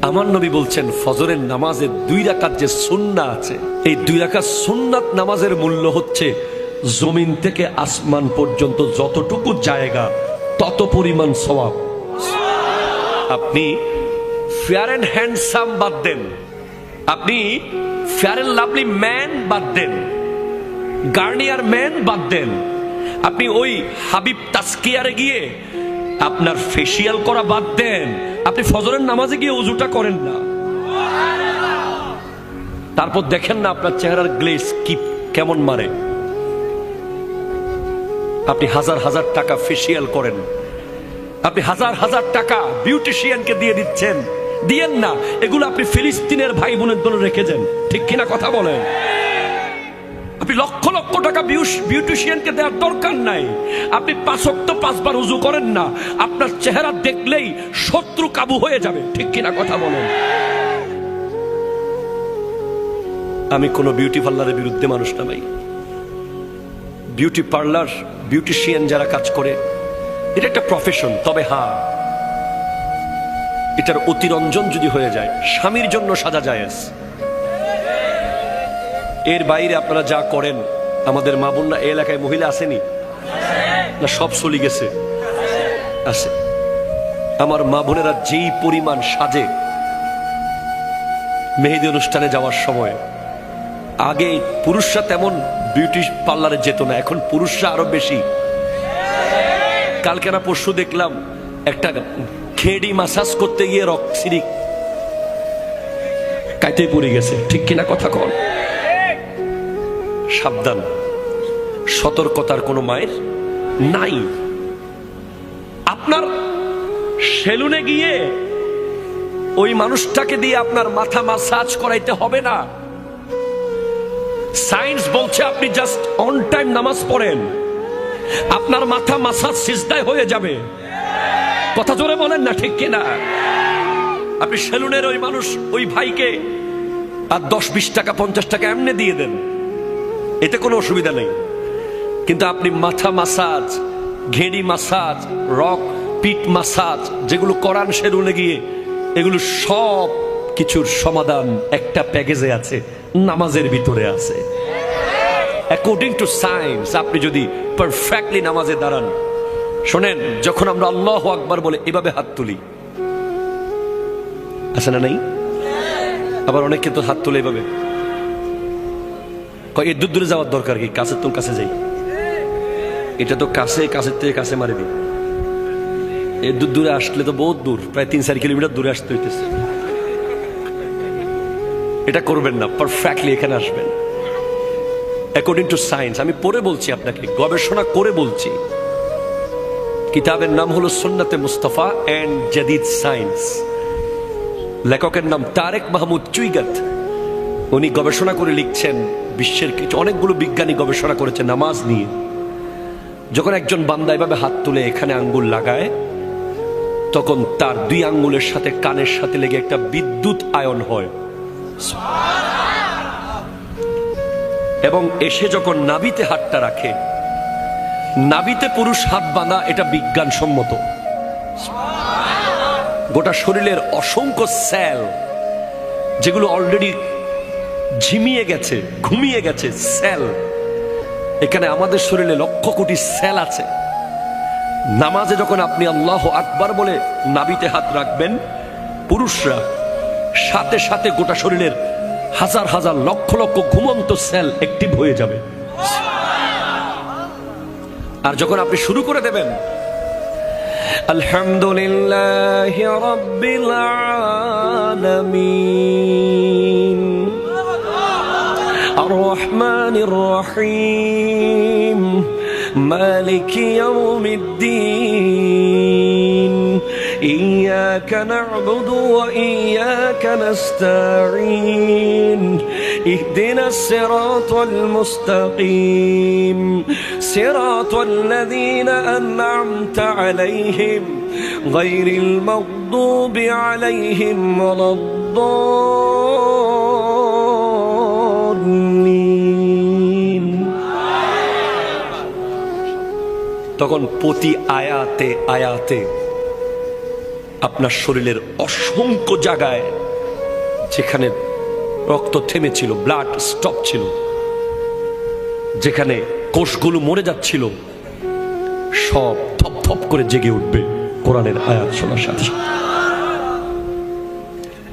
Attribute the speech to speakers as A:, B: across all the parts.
A: আমার নবী বলছেন ফজরের নামাজের 2 রাকাত যে সুন্নাত আছে, এই 2 রাকাত সুন্নাত নামাজের মূল্য হচ্ছে জমিন থেকে আসমান পর্যন্ত যতটুকু জায়গা তত পরিমাণ সওয়াব। আপনি ফেয়ার অ্যান্ড হ্যান্ডসাম বাদ দেন, আপনি ফেয়ার অ্যান্ড লাভলি ম্যান বাদ দেন, গার্নিয়ার ম্যান বাদ দেন, আপনি ওই হাবিব তাসকিয়ারে গিয়ে আপনার ফেসিয়াল করা বাদ দেন, আপনি ফজরের নামাজে গিয়ে ওযুটা করেন না, তারপর দেখেন না আপনার চেহারার গ্লেজ কি কেমন মারে। আপনি হাজার হাজার টাকা ফেসিয়াল করেন, আপনি হাজার হাজার টাকা বিউটিশিয়ানকে দিয়ে দিচ্ছেন, দিয়েন না, এগুলো আপনি ফিলিস্তিনের ভাই বোনের জন্য রেখে যান, ঠিক কিনা কথা বলেন? আপনি লক্ষ লক্ষ টাকা বিউটিশিয়ানকে দেওয়ার দরকার নাই। আপনি 5 ওয়াক্ত 5 বার ওযু করেন না, আপনার চেহারা দেখলেই শত্রু কাবু হয়ে যাবে, ঠিক কিনা কথা বলেন? আমি কোনো বিউটি পার্লারের বিরুদ্ধে মানুষ না ভাই। বিউটি পার্লার, বিউটিশিয়ান যারা কাজ করে, এটা একটা প্রফেশন। তবে হ্যাঁ, এটার অতিরঞ্জন যদি হয়ে যায়, স্বামীর জন্য সাজা জায়েজ। এর বাইরে আপনারা যা করেন, আমাদের মা বোনরা এই এলাকায় মহিলা আসেনি না? সব চলে গেছে, আছে। আমার মা বোনেরা যেই পরিমাণ সাজে মেহেদি অনুষ্ঠানে যাওয়ার সময়, আগে পুরুষরা তেমন বিউটি পার্লারে যেত না, এখন পুরুষরা আরো বেশি। কালকে না পরশু দেখলাম একটা খেডি মাসাজ করতে গিয়ে রক্সিরি কাইতে পড়ে গেছে, ঠিক কিনা কথা কন? সাবধান, সতর্কতার কোনো মায়ের নাই। আপনার সেলুনে গিয়ে ওই মানুষটাকে দিয়ে আপনার মাথা মাসাজ করাইতে হবে না। সায়েন্স বলছে আপনি জাস্ট অন টাইম নামাজ পড়েন, আপনার মাথা মাসাজ সিজদায় হয়ে যাবে। কথা জোরে বলেন না, ঠিক কিনা? আপনি সেলুনের ওই মানুষ, ওই ভাইকে আর 10-20 টাকা 50 টাকা এমনি দিয়ে দেন, এতে কোনো অসুবিধা নেই। কিন্তু আপনি মাথা মাসাজ, ঘেড়ি মাসাজ, রক পিট মাসাজ যেগুলো করান সেলুনে গিয়ে, এগুলো সব কিছুর সমাধান একটা প্যাকেজে আছে, নামাজের ভিতরে আছে। অ্যাকর্ডিং টু সায়েন্স আপনি যদি পারফেক্টলি নামাজে দাঁড়ান, শোনেন, যখন আমরা আল্লাহু আকবার বলে এভাবে হাত তুলি, আছে না? নেই? আবার অনেকে তো হাত তুলে এভাবে, এর দূর দূরে যাওয়ার দরকার কি? কাছের তোর কাছে যাই, এটা তো কাছে, কাছের থেকে কাছে মারে দিই। এর দূর দূরে আসলে তো বহুত দূর, প্রায় 3-4 কিলোমিটার দূরে আসতে হইতেছে। এটা করবেন না, পারফেক্টলি এখানে আসবেন অ্যাকর্ডিং টু সায়েন্স। আমি পড়ে বলছি আপনাকে, গবেষণা করে বলছি। কিতাবের নাম হলো সুন্নাতে মুস্তাফা এন্ড জাদিদ সায়েন্স। লেখকের নাম তারেক মাহমুদ চুইগাত। উনি গবেষণা করে লিখছেন, বিশ্বের কিছু অনেকগুলো বিজ্ঞানী গবেষণা করেছে নামাজ নিয়ে। যখন একজন বান্দা এভাবে হাত তুলে এখানে আঙ্গুল লাগায়, তখন তার 2 আঙ্গুলের সাথে কানের সাথে লেগে একটা বিদ্যুৎ আয়ন হয়, এবং এসে যখন নাভিতে হাতটা রাখে, নাভিতে পুরুষ হাত বাঁধা, এটা বিজ্ঞানসম্মত। গোটা শরীরের অসংখ্য সেল যেগুলো অলরেডি ঝিমিয়ে গেছে, ঘুমিয়ে গেছে, সেল, এখানে আমাদের শরীরে লক্ষ কোটি সেল আছে। নামাজে যখন আপনি আল্লাহু আকবার বলে নাভিতে হাত রাখবেন, পুরুষরা সাথে সাথে গোটা শরীরের হাজার হাজার লক্ষ লক্ষ ঘুমন্ত সেল অ্যাক্টিভ হয়ে যাবে। আর যখন আপনি শুরু করে দেবেন আলহামদুলিল্লাহি রাব্বিল আলামিন আর রহমানির রহিম মালিকি ইয়াউমিদ্দিন إياك نعبد وإياك نستعين اهدنا الصراط المستقيم صراط الذين أنعمت عليهم غير المغضوب عليهم ولا الضالين। তখন প্রতি আয়াতে আয়াতে আপনার শরীরের অসংখ্য জায়গায় যেখানে রক্ত থেমেছিল, ব্লাড স্টপ ছিল, যেখানে কোষগুলো মরে যাচ্ছিল, সব থপ থপ করে জেগে উঠবে কোরআনের আয়াত শোনার সাথে।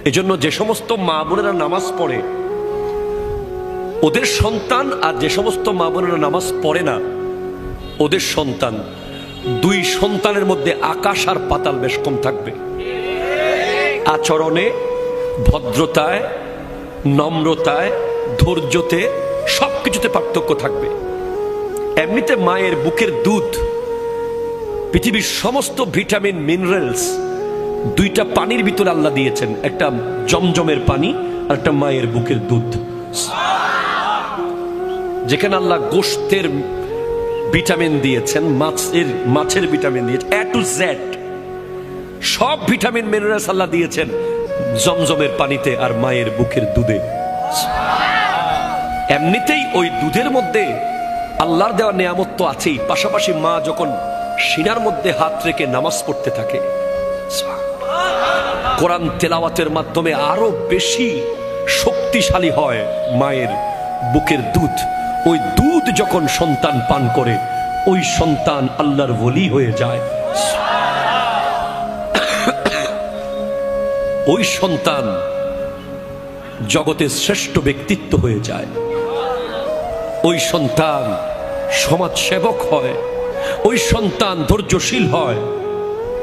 A: এজন্য যে সমস্ত মা বোনেরা নামাজ পড়ে ওদের সন্তান, আর যে সমস্ত মা বোনেরা নামাজ পড়ে না ওদের সন্তান, দুই সন্তানের মধ্যে আকাশ আর পাতাল বেশ কম থাকবে। আচরণে, ভদ্রতায়, নম্রতায়, ধৈর্যতে, সবকিছুতে পার্থক্য থাকবে। এমনিতে মায়ের বুকের দুধ, পৃথিবীর সমস্ত ভিটামিন মিনারেলস দুইটা পানির ভিতরে আল্লাহ দিয়েছেন, একটা জমজমের পানি আর একটা মায়ের বুকের দুধ। যেখানে আল্লাহ গোশতের ভিটামিন দিয়েছেন, মাছের ভিটামিন দিয়েছেন, এ টু জেড সব ভিটামিন মিনারেলস আল্লাহ দিয়েছেন জমজমের পানিতে আর মায়ের বুকের দুধে। এমনিতেই ওই দুধের মধ্যে আল্লাহর দেওয়া নিয়ামত তো আছেই, পাশাপাশি মা যখন সিনার মধ্যে হাত রেখে নামাজ পড়তে থাকে, কোরআন তেলাওয়াতের মাধ্যমে আরো বেশি শক্তিশালী হয় মায়ের বুকের দুধ। ওই দুধ যখন সন্তান পান করে ওই সন্তান আল্লাহর ওলি হয়ে যায়। ওই সন্তান জগতের শ্রেষ্ঠ ব্যক্তিত্ব হয়ে যায়। ওই সন্তান সমাজ সেবক হয়। ওই সন্তান ধৈর্যশীল হয়।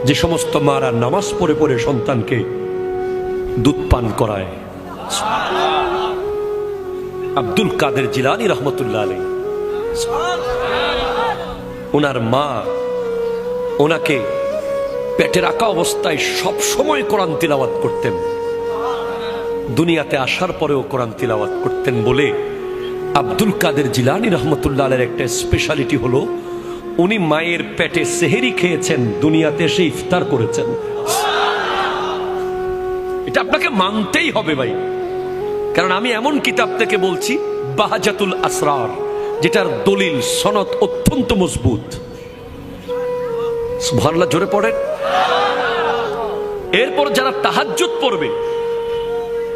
A: যে সমস্ত মারা নামাজ পড়ে পড়ে সন্তানকে দুধ পান করায়। আব্দুল কাদের জিলানী রহমতুল্লাহ আলাইহি, ওনার মা ওনাকে পেটে রাখা অবস্থায় সব সময় কোরআন তিলাওয়াত করতেন। দুনিয়াতে আসার পরেও কোরআন তিলাওয়াত করতেন বলে আব্দুল কাদের জিলানী রহমতুল্লাহ আলাইহির একটা স্পেশালিটি হলো উনি মায়ের পেটে সেহেরি খেয়েছেন, দুনিয়াতে এসে ইফতার করেছেন। এটা আপনাকে মানতেই হবে ভাই, কারণ আমি এমন কিতাব থেকে বলছি বাহাজাতুল আসরার, যেটার দলিল সনদ অত্যন্ত মজবুত। সুবহানাল্লাহ, জোরে পড়েন। এরপর যারা তাহাজ্জুদ পড়বে,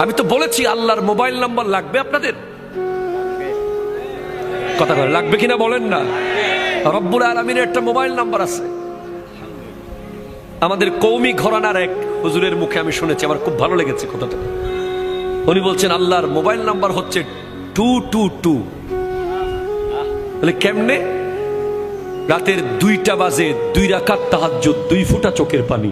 A: আমি তো বলেছি আল্লাহর মোবাইল নাম্বার লাগবে আপনাদের, কথা বলে লাগবে কিনা বলেন না। রব্বুল আলামিনের একটা মোবাইল নাম্বার আছে। আমাদের কওমি ঘরানার এক হুজুরের মুখে আমি শুনেছি, আমার খুব ভালো লেগেছে কথাটা। উনি বলছেন আল্লাহর মোবাইল নাম্বার হচ্ছে 222। বলে কেমনে? রাতের 2টা বাজে 2 রাকাত তাহাজ্জুদ, 2 ফোঁটা চোখের পানি।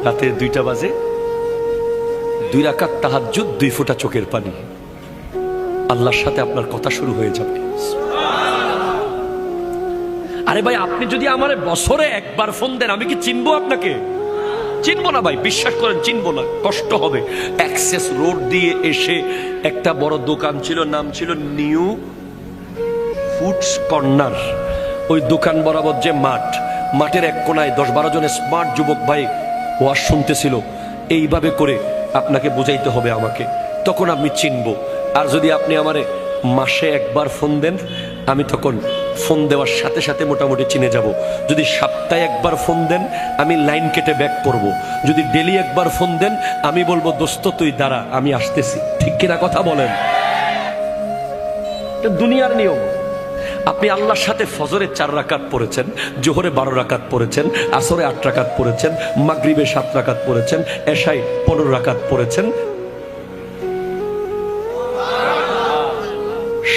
A: রাতের 2টা বাজে 2 রাকাত তাহাজ্জুদ, 2 ফোঁটা চোখের পানি। আল্লাহর সাথে আপনার কথা শুরু হয়ে যাবে। আরে ভাই, আপনি যদি আমার বছরে একবার ফোন দেন আমি কি চিনবো আপনাকে? চিনবো না ভাই, বিশ্বাস করেন চিনবো না, কষ্ট হবে। অ্যাক্সেস রোড দিয়ে এসে একটা বড় দোকান ছিল, নাম ছিল নিউ ফুডস কর্নার। ওই দোকান বরাবর যে মাঠ, মাঠের এক কোনায় 10-12 জন স্মার্ট যুবক ভাই ওয়াজ শুনতেছিল। এইভাবে করে আপনাকে বুঝাইতে হবে আমাকে, তখন আমি চিনবো। আর যদি আপনি আমারে মাসে একবার ফোন দেন, আমি তখন ফোন দেওয়ার সাথে সাথে মোটামুটি চিনে যাব। যদি সপ্তাহে একবার ফোন দেন, আমি লাইন কেটে ব্যাক করব। যদি ডেলি একবার ফোন দেন, আমি বলবো দোস্ত তুই দাঁড়া, আমি আসতেছি। ঠিক কিনা কথা বলেন? এটা দুনিয়ার নিয়ম। আপনি আল্লাহর সাথে ফজরে 4 রাকাত পড়েছেন, জোহরে 12 রাকাত পড়েছেন, আসরে 8 রাকাত পড়েছেন, মাগরিবে 7 রাকাত পড়েছেন, এশায় 15 রাকাত পড়েছেন।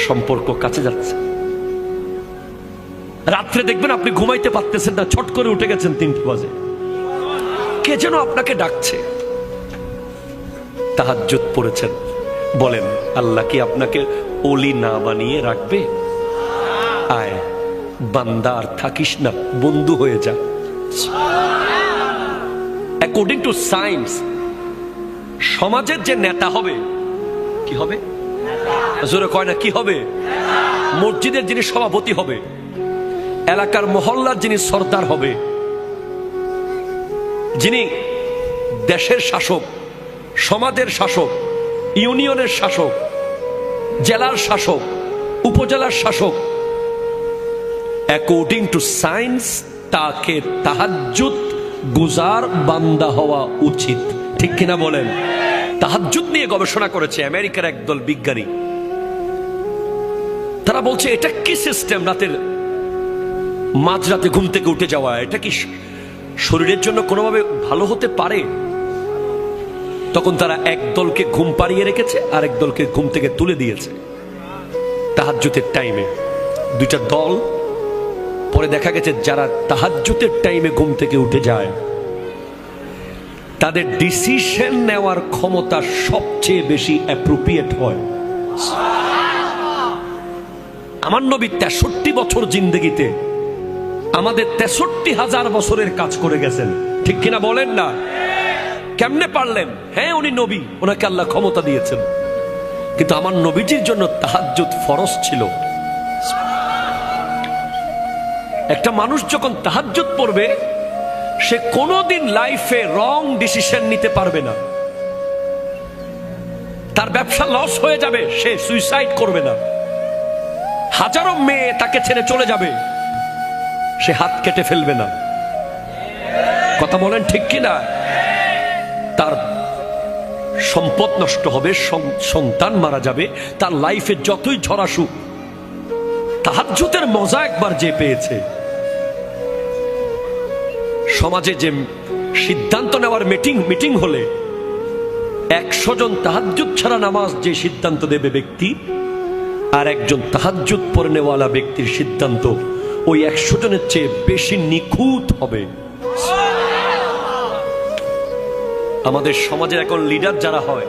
A: সম্পর্ক কাছে যাচ্ছে। রাত্রে দেখবেন আপনি ঘুমাইতে পারতেছেন না, ছট করে উঠে গেছেন 3টে বাজে, কে যেন আপনাকে ডাকছে। তাহাজ্জুদ পড়েছেন, বলেন আল্লাহ কি আপনাকে ওলি না বানিয়ে রাখবে? আয় বান্দা, আর থাকিস না, বন্ধু হয়ে যা। অ্যাকর্ডিং টু সায়েন্স, সমাজের যে নেতা হবে, কি হবে? জোরে কয় না, কি হবে? মসজিদের যিনি সভাপতি হবে, এলাকার মহল্লার যিনি সর্দার হবে, যিনি দেশের শাসক, সমাজের শাসক, ইউনিয়নের শাসক, জেলার শাসক, উপজেলার শাসক, অ্যাকর্ডিং টু সায়েন্স তাকে তাহাজ্জুদ গুজার বান্দা হওয়া উচিত, ঠিক কিনা বলেন? তাহাজ্জুদ নিয়ে গবেষণা করেছে আমেরিকার একদল বিজ্ঞানী। তারা বলছে এটা কি সিস্টেম, রাতের মাঝরাতে ঘুম থেকে উঠে যাওয়া, এটা কি শরীরের জন্য কোনোভাবে ভালো হতে পারে? তখন তারা এক দলকে ঘুম পাড়িয়ে রেখেছে আর এক দলকে ঘুম থেকে তুলে দিয়েছে তাহাজ্জুদের টাইমে, দুইটা দল। পরে দেখা গেছে যারা তাহাজ্জুদের টাইমে ঘুম থেকে উঠে যায় তাদের ডিসিশন নেওয়ার ক্ষমতা সবচেয়ে বেশি অ্যাপ্রোপ্রিয়েট হয়। আমার নবী 63 বছর জিন্দেগিতে আমাদের 63,000 বছরের কাজ করে গেছেন, ঠিক কিনা বলেন না? কেমনে পারলেন? হ্যাঁ, উনি নবী, ওনাকে আল্লাহ ক্ষমতা দিয়েছেন, কিন্তু আমার নবীজির জন্য তাহাজ্জুদ ফরজ ছিল। একটা মানুষ যখন তাহাজ্জুদ পড়বে সে কোনোদিন লাইফে রং ডিসিশন নিতে পারবে না। তার ব্যবসা লস হয়ে যাবে, সে সুইসাইড করবে না। হাজারো মেয়ে তাকে ছেড়ে চলে যাবে, সে হাত কেটে ফেলবে না। কথা বলেন ঠিক কিনা? তার সম্পদ নষ্ট হবে, সন্তান মারা যাবে, তার লাইফে যতই ঝড় আসুক, তাহাজ্জুদের মজা একবার যে পেয়েছে। সমাজে যে সিদ্ধান্ত নেওয়ার মিটিং হলে 100 জন তাহাজ্জুদ ছাড়া নামাজ যে সিদ্ধান্ত দেবে ব্যক্তি, আর একজন তাহাজ্জুদ পড়নেওয়ালা ব্যক্তির সিদ্ধান্ত ওই 100 জনের চেয়ে বেশি নিখুঁত হবে। আমাদের সমাজে এখন লিডার যারা হয়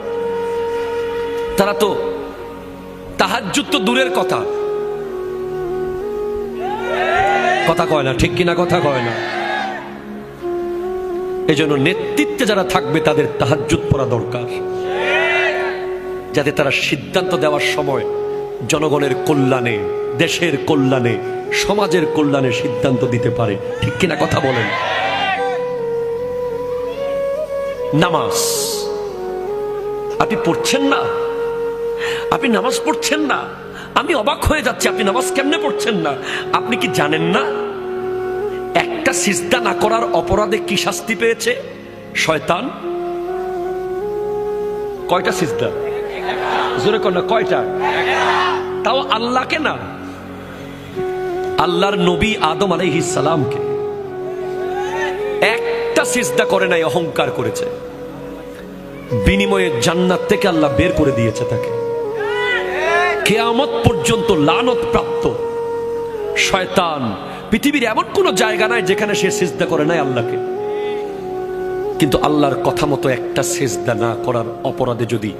A: তারা তো তাহাজ্জুদ তো দূরের কথা, কথা কয় না, ঠিক কিনা? কথা কয় না। এজন্য নেতৃত্বে যারা থাকবে তাদের তাহাজ্জুদ পড়া দরকার, যাতে তারা সিদ্ধান্ত দেওয়ার সময় জনগণের কল্যাণে, দেশের কল্যাণে, সমাজের কল্যাণে সিদ্ধান্ত দিতে পারে, ঠিক কিনা? কথা বলেন। নামাজ আপনি পড়ছেন না, আপনি নামাজ পড়ছেন না, আমি অবাক হয়ে যাচ্ছি। আপনি নামাজ কেমনে পড়ছেন না? আপনি কি জানেন না একটা সিজদা না করার অপরাধে কি শাস্তি পেয়েছে শয়তান? কয়টা সিজদা? জোরে কর না, কয়টা? তাও আল্লাহকে না, আল্লাহর নবী আদম আলাইহিস সালামকে। একটা সিজদা করে নাই, অহংকার করেছে, বিনিময়ে জান্নাত থেকে আল্লাহ বের করে দিয়েছে তাকে। কিয়ামত পর্যন্ত লানত প্রাপ্ত শয়তান। পৃথিবীর এমন কোন জায়গা নাই যেখানে সে সিজদা করে নাই আল্লাহকে, কিন্তু আল্লাহর কথা মতো একটা সিজদা না করার অপরাধে যদি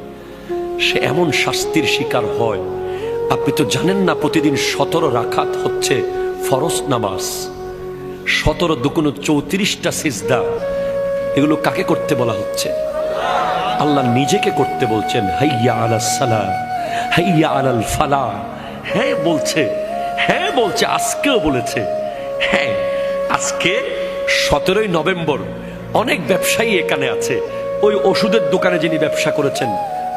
A: সে এমন শাস্তির শিকার হয়, আপনি তো জানেন না প্রতিদিন 17 রাকাত হচ্ছে ফরজ নামাজ, 17 দুগুণ 34টা সিজদা। এগুলো কাকে করতে বলা হচ্ছে? আল্লাহ নিজেকে করতে বলছেন। হাইয়া আলাস সালাহ, হাইয়া আলাল ফালাহ। হ্যাঁ বলছে, হ্যাঁ বলছে, আজকেও বলেছে। হ্যাঁ, আজকে 17ই নভেম্বর অনেক ব্যবসায়ী এখানে আছে। ওই ওষুধের দোকানে যিনি ব্যবসা করেছেন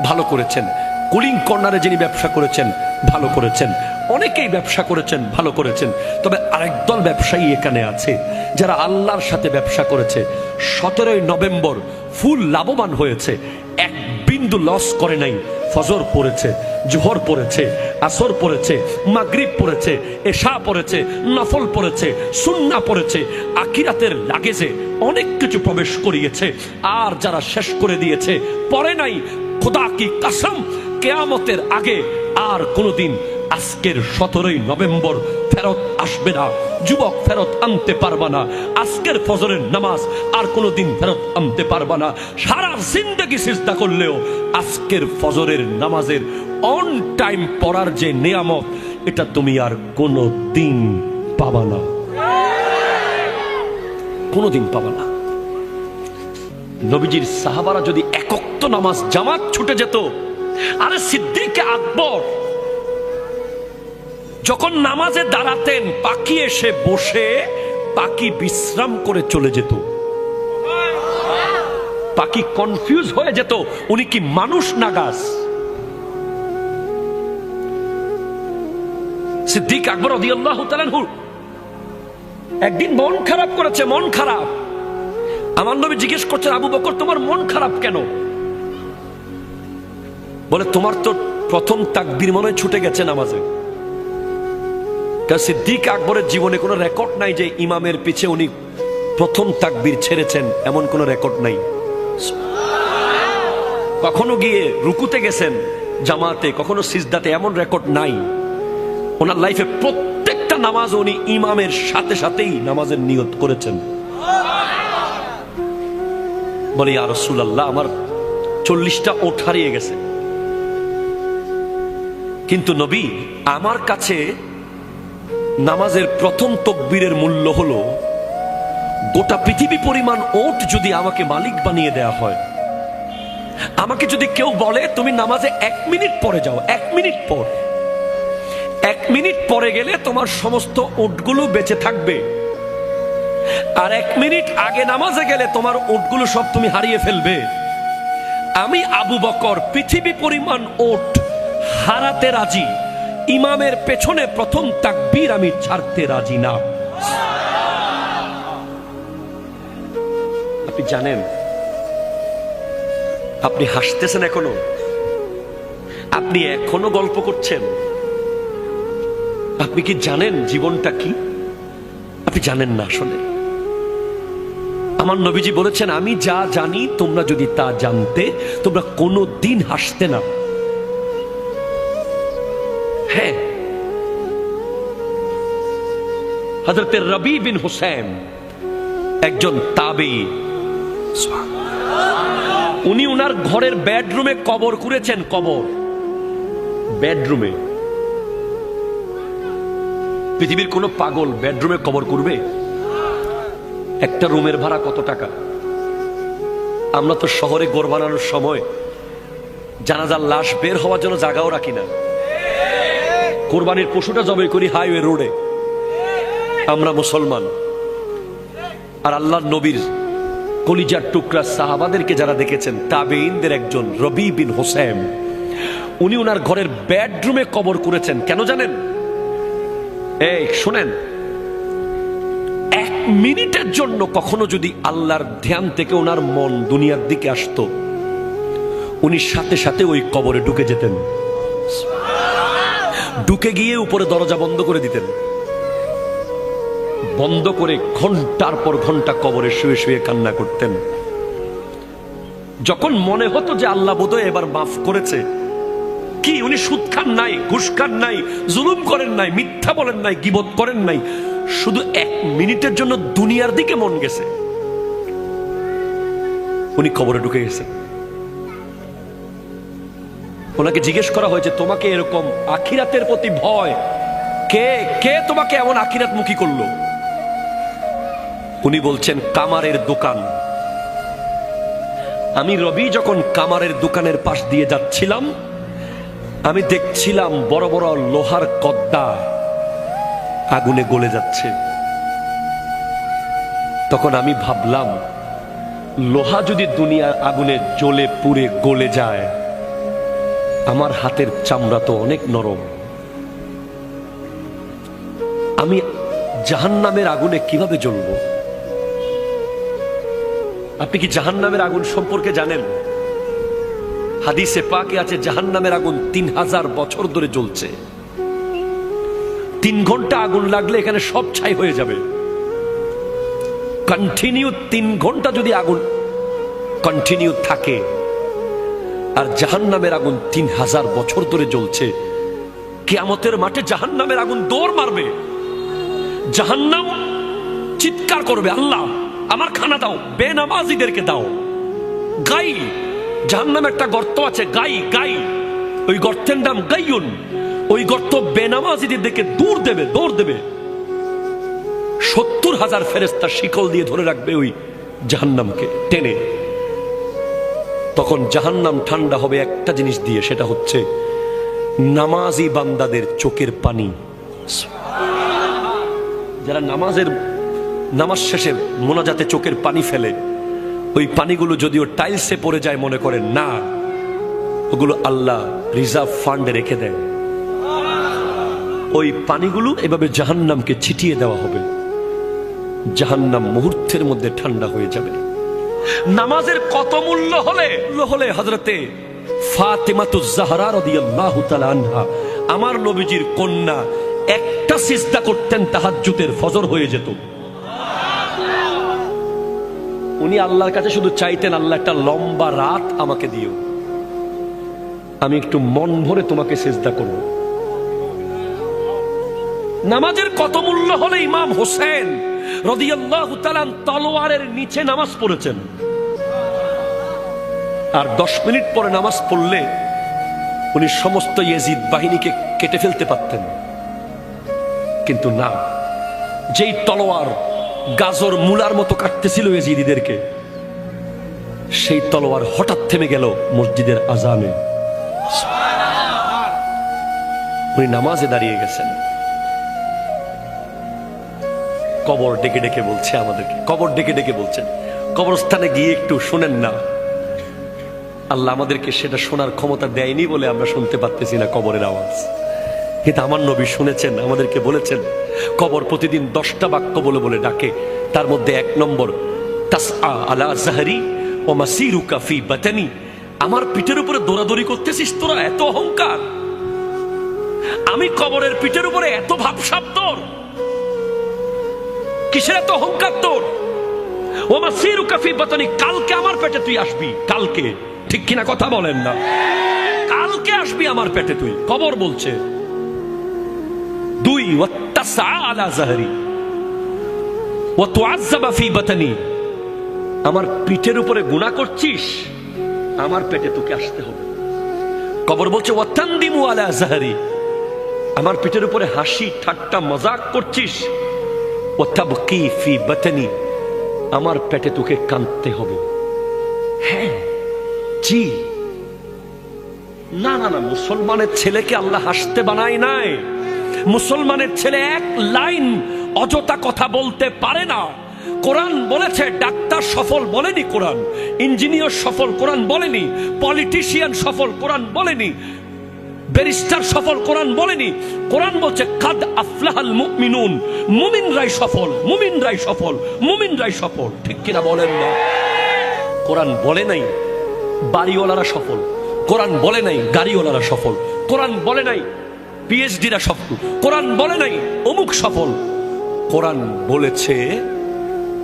A: ভালো করেছেন, কুলিং কর্নারে যিনি ব্যবসা করেছেন ভালো করেছেন, অনেকেই ব্যবসা করেছেন ভালো করেছেন। তবে আরেক দল ব্যবসায়ী এখানে আছে যারা আল্লাহর সাথে ব্যবসা করেছে, 17ই নভেম্বর ফুল লাভবান হয়েছে, এক বিন্দু লস করে নাই। ফজর পড়েছে, জোহর পড়েছে, আসর পড়েছে, মাগরিব পড়েছে, এশা পড়েছে, নফল পড়েছে, সুন্নাহ পড়েছে, আখিরাতের লাগেজে অনেক কিছু প্রবেশ করিয়েছে। আর যারা শেষ করে দিয়েছে, পড়ে নাই, খোদা কি কসম, কিয়ামতের আগে আর কোনোদিন আজকের 17ই নভেম্বর ফেরত আসবে না। যুবক ফেরত আনতে পারবা না আজকের ফজরের নামাজ, আর কোনোদিন ফেরত আনতে পারবা না। সারা জিন্দেগি সিজদা করলেও আজকের ফজরের নামাজের অন টাইম পড়ার যে নিয়ামত, এটা তুমি আর কোনোদিন পাবা না, কোনোদিন পাবা না। নবীজির সাহাবারা যদি এক ওয়াক্ত নামাজ জামাত ছুটে যেত, আরে সিদ্দিক আকবর যখন নামাজে দাঁড়াতেন, পাখি এসে বসে পাখি বিশ্রাম করে চলে যেত। পাখি কনফিউজ হয়ে যেত, উনি কি মানুষ না গাছ? সিদ্দিক আকবর রাদিয়াল্লাহু তাআলা আনহু একদিন মন খারাপ করেছে, মন খারাপ। আমার নবী জিজ্ঞেস করছেন, আবু বকর তোমার মন খারাপ কেন? বলে তোমার তো প্রথম তাকবীর মনে হয় ছুটে গেছে নামাজে। সিদ্দিক আকবরের জীবনে কোনো রেকর্ড নাই যে ইমামের পিছে উনি প্রথম তাকবীর ছেড়েছেন, এমন কোনো রেকর্ড নাই। কখনো গিয়ে রুকুতে গেছেন জামাতে, কখনো সিজদাতে, এমন রেকর্ড নাই। ওনার লাইফে প্রত্যেকটা নামাজ উনি ইমামের সাথে সাথেই নামাজের নিয়ত করেছেন। বলে ইয়া রাসূলুল্লাহ, আমার 40টা ওঠ হারিয়ে গেছে, কিন্তু নবী আমার কাছে নামাজের প্রথম তাকবীরের মূল্য হলো গোটা পৃথিবী পরিমাণ ওট যদি আমাকে মালিক বানিয়ে দেয়া হয়। আমাকে যদি কেউ বলে তুমি নামাজে 1 মিনিট পরে যাও, 1 মিনিট পর, 1 মিনিট পরে গেলে তোমার সমস্ত ওটগুলো বেঁচে থাকবে, আর 1 মিনিট আগে নামাজে গেলে তোমার ওটগুলো সব তুমি হারিয়ে ফেলবে। আমি আবু বকর পৃথিবী পরিমাণ ওট হারাতে রাজি, ইমামের পেছনে প্রথম তাকবীর আমি ছাড়তে রাজি না। আপনি জানেন, আপনি হাসতেছেন এখনো, আপনি এখনো গল্প করছেন। আপনি কি জানেন জীবনটা কি? আপনি জানেন না আসলে। আমার নবীজি বলেছেন, আমি যা জানি তোমরা যদি তা জানতে তোমরা কোনো দিন হাসতে না। হ্যাঁ, হযরত রবি বিন হুসাইন একজন তাবেঈ, উনি উনার ঘরের বেডরুমে কবর করেছেন। কবর বেডরুমে। পৃথিবীর কোন পাগল বেডরুমে কবর করবে? একটা রুমের ভাড়া কত টাকা? আমরা তো শহরে ঘর বানানোর সময় জানাজার লাশ বের হওয়ার জন্য জায়গাও রাখি না। কোরবানির পশুটা জবাই করি হাইওয়ে রোডে। আমরা মুসলমান। আর আল্লাহর নবীর কলিজার টুকরা সাহাবাদেরকে যারা দেখেছেন, তাবেঈনদের একজন রবি বিন হুসাইন, উনি ওনার ঘরের বেডরুমে কবর করেছেন। কেন জানেন? এই শুনেন, 1 মিনিটের জন্য কখনো যদি আল্লাহর ধ্যান থেকে ওনার মন দুনিয়ার দিকে আসতো, উনি সাথে সাথে ওই কবরে ঢুকে যেতেন। ঢুকে গিয়ে উপরে দরজা বন্ধ করে দিতেন, বন্ধ করে ঘন্টার পর ঘন্টা কবরে শুয়ে শুয়ে কান্না করতেন। যখন মনে হতো যে আল্লাহ বোধহয় এবার মাফ করেছে, কি উনি সুদ খান নাই, ঘুষ খান নাই, জুলুম করেন নাই, মিথ্যা বলেন নাই, গীবত করেন নাই, শুধু 1 মিনিটের জন্য দুনিয়ার দিকে মন গেছে, উনি কবরে ঢুকে গেছেন। ওনাকে জিজ্ঞেস করা হয়েছে, তোমাকে এরকম আখিরাতের প্রতি ভয়, কে কে তোমাকে এমন আখিরাতমুখী করলো? উনি বলছেন, কামারের দোকান। আমি রবি যখন কামারের দোকানের পাশ দিয়ে যাচ্ছিলাম, আমি দেখছিলাম বড় বড় লোহার কদ্দা আগুনে গলে যাচ্ছে। তখন আমি ভাবলাম, লোহা যদি দুনিয়ার আগুনে জ্বলে পুড়ে গলে যায়, আমার হাতের চামড়া তো অনেক নরম, আমি জাহান্নামের আগুনে কিভাবে জ্বলবো? আপনি কি জাহান্নামের আগুন সম্পর্কে জানেন? হাদিসে পাকে আছে, জাহান্নামের আগুন 3000 বছর ধরে জ্বলছে। 3 ঘন্টা আগুন লাগলে এখানে সব ছাই হয়ে যাবে। কন্টিনিউ 3 ঘন্টা যদি আগুন কন্টিনিউ থাকে, আর জাহান্নামের আগুন 3000 বছর ধরে জ্বলছে, কিয়ামতের মাঠে জাহান্নামের আগুন দৌড় মারবে। জাহান্নাম চিৎকার করবে, আল্লাহ আমার খানা দাও, বেনামাজিদেরকে দাও। গাই, জাহান্নামে একটা গর্ত আছে, গাই গাই, ওই গর্তের নাম গাইয়ুন। ওই গর্ত বেনামাজিদের দিকে দৌড় দেবে, দৌড় দেবে। 70,000 ফেরেশতা শিকল দিয়ে ধরে রাখবে ওই জাহান্নামকে টেনে। তখন জাহান্নাম ঠান্ডা হবে একটা জিনিস দিয়ে, সেটা হচ্ছে নামাজি বান্দাদের চোখের পানি। যারা নামাজ শেষে মোনাজাতে চোখের পানি ফেলে, ওই পানিগুলো যদিও টাইলসে পড়ে যায় মনে করেন না, ওগুলো আল্লাহ রিজার্ভ ফান্ডে রেখে দেয়। ওই পানিগুলো এভাবে জাহান্নামকে ছিটিয়ে দেওয়া হবে। জাহান্নাম মুহূর্তের মধ্যে ঠান্ডা হয়ে যাবে। নামাজের কত মূল্য হলে হযরতে ফাতেমাতুজ জাহরা রাদিয়াল্লাহু তাআলা আনহা, আমার নবীজির কন্যা, একটা সিজদা করতেন তাহাজ্জুদের, ফজর হয়ে যেত। উনি আল্লাহর কাছে শুধু চাইতেন, আল্লাহ একটা লম্বা রাত আমাকে দিও, আমি একটু মন ভরে তোমাকে সিজদা করব। নামাজের কত মূল্য হলে ইমাম হোসেন রাদিয়াল্লাহু তাআলা তলোয়ারের নিচে নামাজ পড়েছেন, আর 10 মিনিট পরে নামাজ পড়লে উনি সমস্ত ইয়াজিদ বাহিনীকে কেটে ফেলতে পারতেন। কিন্তু না, যেই তলোয়ার গাজর মূলার মতো কাটতেছিল ইয়াজিদিদেরকে, সেই তলোয়ার হঠাৎ থেমে গেল মসজিদের আজানে। উনি নামাজে দাঁড়িয়ে গেছেন। কবর ডেকে ডেকে বলছে আমাদেরকে, কবর ডেকে ডেকে বলছেন, কবরস্থানে গিয়ে একটু শোনেন না। আল্লাহ আমাদেরকে সেটা শোনার ক্ষমতা দেয়নি বলে আমরা শুনতে পারতেছি না কবরের আওয়াজ। কিন্তু আমার নবী শুনেছেন, আমাদেরকে বলেছেন কবর প্রতিদিন 10টা বাক্য বলে বলে ডাকে। তার মধ্যে 1 নম্বর, তাসআ আলা জাহরি ওয়া মাসিরুকা ফি বাতানি, আমার পিঠের উপরে দৌড়াদৌড়ি করতেছিস তোরা, এত অহংকার। আমি কবরের পিঠের উপরে এত ভাবসাব তোর, কিসের এত অহংকার তোর? ওয়া মাসিরুকা ফি বাতানি, কালকে আমার পেটে তুই আসবি, কালকে, ঠিক কিনা কথা বলেন না? কালকে আসবি আমার পেটে তুই, কবর বলছে। 2, ওয়াত্তাসআ আলা জাহরি ওয়া তুআজ্জাবা ফি বাতানি, আমার পিঠের উপরে গুনাহ করছিস, আমার পেটে তোকে আসতে হবে। কবর বলছে ওয়াতানদিমু আলা জাহরি, আমার পিঠের উপরে হাসি ঠাট্টা মজাক করছিস, ওয়াতাবকি ফি বাতানি, আমার পেটে তোকে কাঁদতে হবে। হ্যাঁ, জি, না না না, মুসলমানের ছেলেকে আল্লাহ হাসতে বানায় নাই। মুসলমানের ছেলে এক লাইন অযথা কথা বলতে পারে না। কোরআন বলেছে ডাক্তার সফল বলেনি, কোরআন ইঞ্জিনিয়ার সফল কোরআন বলেনি, পলিটিশিয়ান সফল কোরআন বলেনি, ব্যারিস্টার সফল কোরআন বলেনি। কোরআন বলছে কাদ আফলাহাল মুমিনুন, মুমিনরাই সফল, মুমিনরাই সফল, মুমিনরাই সফল, ঠিক কিনা বলেন না? কোরআন বলে নাই বাড়িওয়ালারা সফল, কোরআন বলে নাই গাড়িওয়ালারা সফল, কোরআন বলে নাই পিএইচডিরা সফল, কোরআন বলে নাই অমুক সফল। কোরআন বলেছে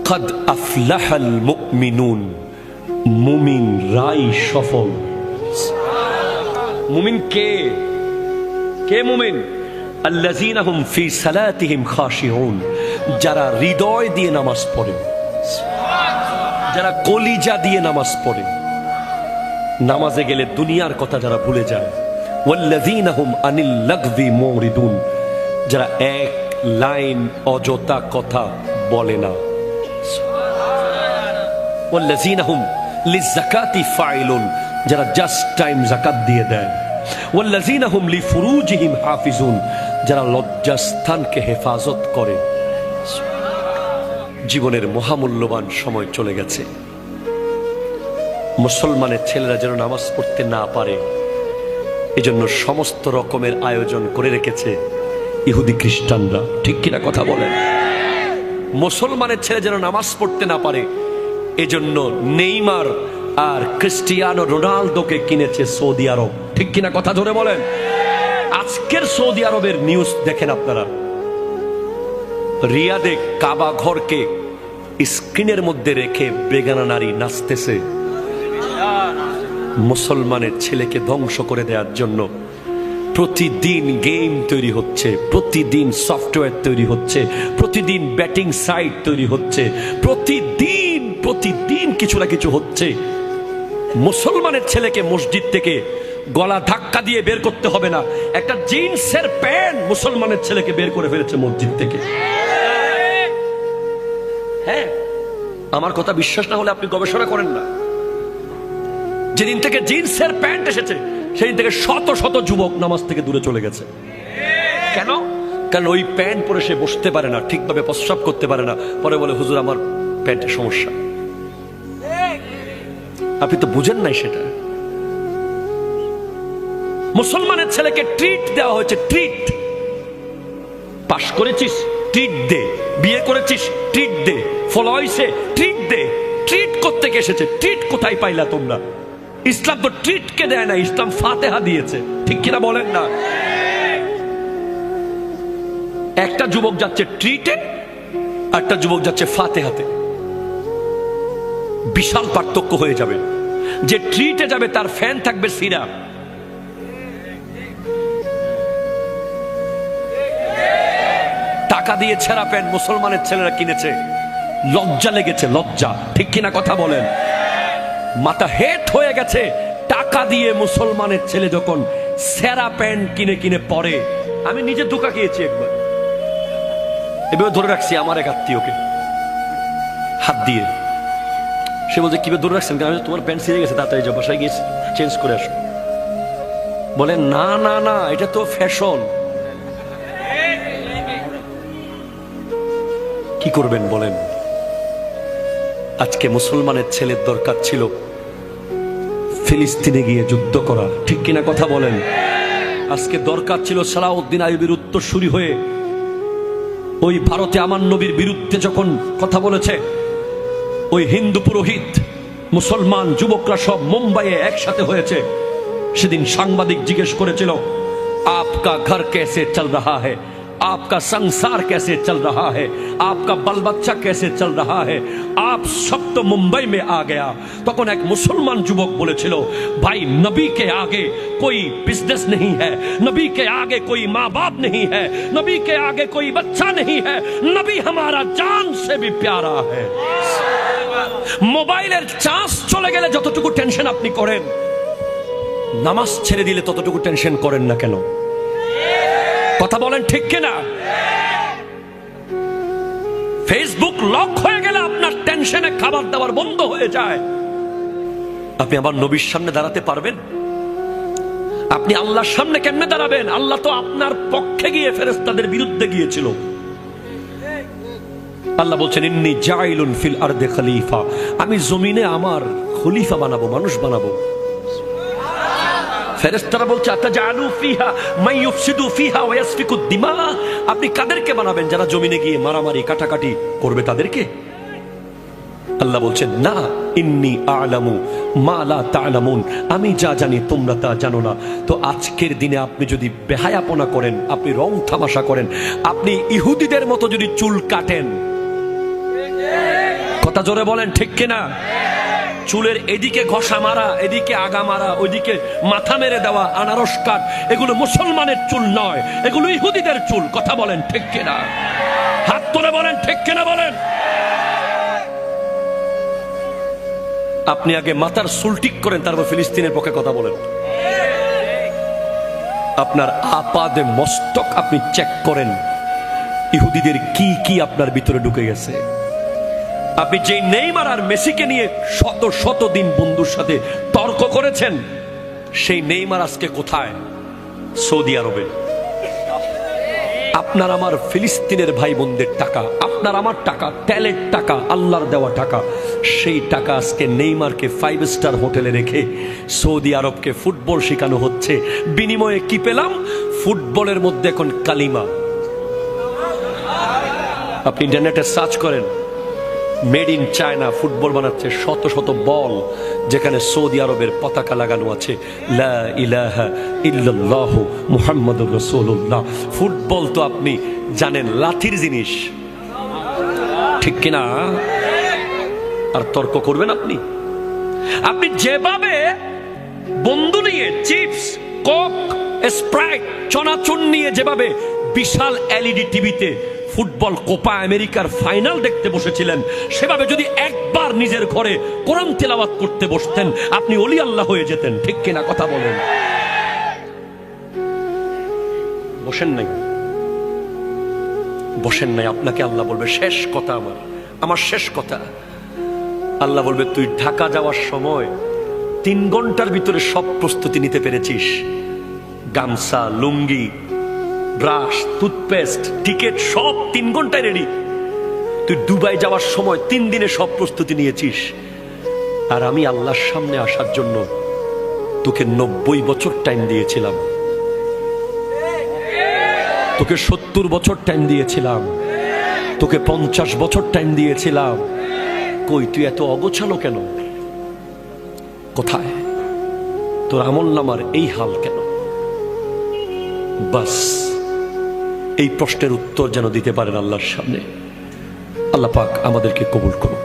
A: কাদ আফলাহাল মুমিনুন, মুমিনরাই সফল। মুমিন কে? কে মুমিন? আল্লাযীনা হুম ফি সালাতিহিম খাশিউন, যারা হৃদয় দিয়ে নামাজ পড়ে, যারা কলিজা দিয়ে নামাজ পড়ে, নামাজে গেলে দুনিয়ার কথা যারা ভুলে যায়। ওয়াল্লাযীনা হুম আনিল লাগযি মুরিদুন, যারা এক লাইন অযথা কথা বলে না। ওয়াল্লাযীনা হুম লিযাকাতি ফাইলুন, যারা জাস্ট টাইম যাকাত দিয়ে দেয়। ওয়াল্লাযীনা হুম লিফুরুজিহিম হাফিজুন, যারা লজ্জাস্থানকে হেফাজত করে। জীবনের মহামূল্যবান সময় চলে গেছে। মুসলমানের ছেলেরা যেন নামাজ পড়তে না পারে, এজন্য সমস্ত রকমের আয়োজন করে রেখেছে ইহুদি খ্রিস্টানরা, ঠিক কিনা কথা বলেন? মুসলমানের ছেলে যেন নামাজ পড়তে না পারে, এজন্য নেইমার আর ক্রিস্টিয়ানো রোনালদোকে কিনেছে সৌদি আরব, ঠিক কিনা কথা ধরে বলেন? আজকের সৌদি আরবের নিউজ দেখেন আপনারা, রিয়াদে কাবা ঘরকে স্ক্রিনের মধ্যে রেখে বেগানা নারী নাচতেছে। মুসলমানের ছেলেকে ধ্বংস করে দেওয়ার জন্য প্রতিদিন গেম তৈরি হচ্ছে, প্রতিদিন সফটওয়্যার তৈরি হচ্ছে, প্রতিদিন ব্যাটিং সাইট তৈরি হচ্ছে, প্রতিদিন প্রতিদিন কিছু না কিছু হচ্ছে। মুসলমানের ছেলেকে মসজিদ থেকে গলা ধাক্কা দিয়ে বের করতে হবে না, একটা জিন্সের প্যান্ট মুসলমানের ছেলেকে বের করে ফেলেছে মসজিদ থেকে। হ্যাঁ, আমার কথা বিশ্বাস না হলে আপনি গবেষণা করেন না। যেদিন থেকে জিন্সের প্যান্ট এসেছে সেদিন থেকে শত শত যুবক নামাজ থেকে দূরে চলে গেছে। কেন? কারণ ওই প্যান্ট পরে সে বসতে পারে না, ঠিকভাবে প্রস্রাব করতে পারে না, পরে বলে হুজুর আমার প্যান্টের সমস্যা। আপনি তো বুঝেন নাই সেটা। মুসলমানের ছেলেকে ট্রিট দেওয়া হয়েছে, ট্রিট। পাশ করেছিস ট্রিট দে, বিয়ে করেছিস ট্রিট দে, ফলইছে ট্রিট দে, ট্রিট করতে এসেছে। ট্রিট কোথায় পাইলা তোমরা? ইসলাম তো ট্রিটকে দেয় না, ইসলাম ফাতেহা দিয়েছে, ঠিক কিনা বলেন না? একটা যুবক যাচ্ছে ট্রিটে, একটা যুবক যাচ্ছে ফাতেহাতে, বিশাল পার্থক্য হয়ে যাবে। যে ট্রিটে যাবে তার ফ্যান থাকবে সিরা, টাকা দিয়ে ছেঁড়া প্যান্ট মুসলমানের ছেলেরা কিনেছে, লজ্জা লেগেছে, লজ্জা, ঠিক কিনা কথা বলেন? মাথা হেট হয়ে গেছে, টাকা দিয়ে মুসলমানের ছেলে যখন ছেঁড়া প্যান্ট কিনে কিনে পরে। আমি নিজে ধোকা খেয়েছি একবার, এভাবে ধরে রাখছি আমার এক আত্মীয়কে হাত দিয়ে। সে বলছে কিভাবে ধরে রাখছেন? তোমার প্যান্ট ছিঁড়ে গেছে, তাড়াতাড়ি যাও, বাসায় গিয়ে চেঞ্জ করে আসো। বলে না না না, এটা তো ফ্যাশন। কি করবেন বলেন? আজকে মুসলমানের ছেলের দরকার ছিল ফিলিস্তিনে গিয়ে যুদ্ধ করা, ঠিক কিনা কথা বলেন? আজকে দরকার ছিল সালাউদ্দিন আইয়ুবের উত্তরসূরি হয়ে ওই ভারতে আমার নবীর বিরুদ্ধে যখন কথা বলেছে, ওই হিন্দু পুরোহিত মুসলমান যুবকরা সব মুম্বাইয়ে একসাথে হয়েছে। সেদিন সাংবাদিক জিজ্ঞেস করেছিল, আপকা ঘর कैसे चल रहा है, आपका संसार कैसे चल रहा है, आपका बाल बच्चा कैसे चल रहा है, आप सब तो मुंबई में आ गया। তখন এক মুসলমান যুবক বলেছিল, भाई नबी के आगे कोई बिजनेस नहीं है, नबी के आगे कोई माँ बाप नहीं है, नबी के आगे कोई बच्चा नहीं है, नबी हमारा जान से भी प्यारा है। মোবাইলের চার্জ চলে গেলে যতটুকু টেনশন আপনি করেন, নামাজ ছেড়ে দিলে ততটুকু টেনশন করেন না কেন? কথা বলেন ঠিক কিনা? ফেসবুক লক হয়ে গেলে আপনার টেনশনে খাবার দাবার বন্ধ হয়ে যায়। আপনি আবার নবীর সামনে দাঁড়াতে পারবেন? আপনি আল্লাহর সামনে কেমনে দাঁড়াবেন? আল্লাহ তো আপনার পক্ষে গিয়ে ফেরেশতাদের বিরুদ্ধে গিয়েছিল। আল্লাহ বলছেন, ইন্নী জাইলুন ফিল আরদে খলিফা, আমি জমিনে আমার খলিফা বানাবো, মানুষ বানাবো। ফেরেশতারা বলছে, আতাজালু ফিহা মান ইউফসিদু ফিহা ওয়া ইয়াসফিকু দিমা, আপনি কাদেরকে বানাবেন যারা জমিনে গিয়ে মারামারি কাটাকাটি করবে তাদেরকে? আল্লাহ বলছেন, না, ইন্নী আ'লামু মা লা তা'লামুন, আমি যা জানি তোমরা তা জানো না। তো আজকের দিনে আপনি যদি বেহায়াপনা করেন, আপনি রং তামাশা করেন, আপনি ইহুদিদের মতো যদি চুল কাটেন, কথা জোরে বলেন ঠিক কিনা? চুলের এদিকে ঘষা মারা, এদিকে আগা মারা, ওইদিকে মাথা মেরে দেওয়া, আনারস কাট, এগুলো মুসলমানের চুল নয়, এগুলো ইহুদিদের চুল। কথা বলেন ঠিক কিনা? হাত তুলে বলেন ঠিক কিনা বলেন। আপনি আগে মাথার চুল ঠিক করেন, তারপর ফিলিস্তিনের পক্ষে কথা বলেন। আপনার আপাদে মস্তক আপনি চেক করেন, ইহুদিদের কি কি আপনার ভিতরে ঢুকে গেছে। আপনি যে নেইমার আর মেসিকে নিয়ে শত শত দিন বন্ধুর সাথে তর্ক করেছেন, সেই নেইমার আজকে কোথায়? সৌদি আরবে। আপনার আমার ফিলিস্তিনের ভাই বোনদের টাকা, আপনার আমার টাকা, তেলের টাকা, আল্লাহর দেওয়া টাকা, সেই টাকা আজকে নেইমারকে 5 স্টার হোটেলে রেখে সৌদি আরবকে ফুটবল শেখানো হচ্ছে। বিনিময়ে কি পেলাম? ফুটবলের মধ্যে এখন কালিমা। আপনি ইন্টারনেটে সার্চ করেন, মেড ইন চায়না ফুটবল বানাচ্ছে, শত শত বল যেখানে সৌদি আরবের পতাকা লাগানো আছে, লা ইলাহা ইল্লাল্লাহু মুহাম্মাদুর রাসূলুল্লাহ। ফুটবল তো আপনি জানেন লাঠির জিনিস, ঠিক কিনা? আর তর্ক করবেন আপনি? আপনি যেভাবে বন্ধু নিয়ে চিপস, কোক, স্প্রাইট, চনাচুর নিয়ে যেভাবে বিশাল এলইডি টিভিতে ফুটবল কোপা আমেরিকার ফাইনাল দেখতে বসেছিলেন, সেভাবে যদি একবার নিজের ঘরে কোরআন তেলাওয়াত করতে বসতেন, আপনি ওলি আল্লাহ হয়ে যেতেন, ঠিক কিনা? কথা বলেন। বসেন নাই, বসেন নাই। আপনাকে আল্লাহ বলবে, শেষ কথা আমার শেষ কথা। আল্লাহ বলবে, তুই ঢাকা যাওয়ার সময় 3 ঘন্টার ভিতরে সব প্রস্তুতি নিতে পেরেছিস, গামছা, লুঙ্গি, ব্রাশ, টুথপেস্ট, টিকেট সব 3 ঘন্টায় রেডি। তুই দুবাই যাওয়ার সময় 3 দিনে সব প্রস্তুতি নিয়েছিস। আর আমি আল্লাহর সামনে আসার জন্য তোকে 90 বছর টাইম দিয়েছিলাম, তোকে 70 বছর টাইম দিয়েছিলাম, তোকে 50 বছর টাইম দিয়েছিলাম, কই তুই এত অগোছালো কেন? কোথায় তোর আমলনামার এই হাল কেন? বাস এই প্রশ্নের উত্তর যেন দিতে পারেন আল্লাহর সামনে। আল্লাহ পাক আমাদেরকে কবুল করুন।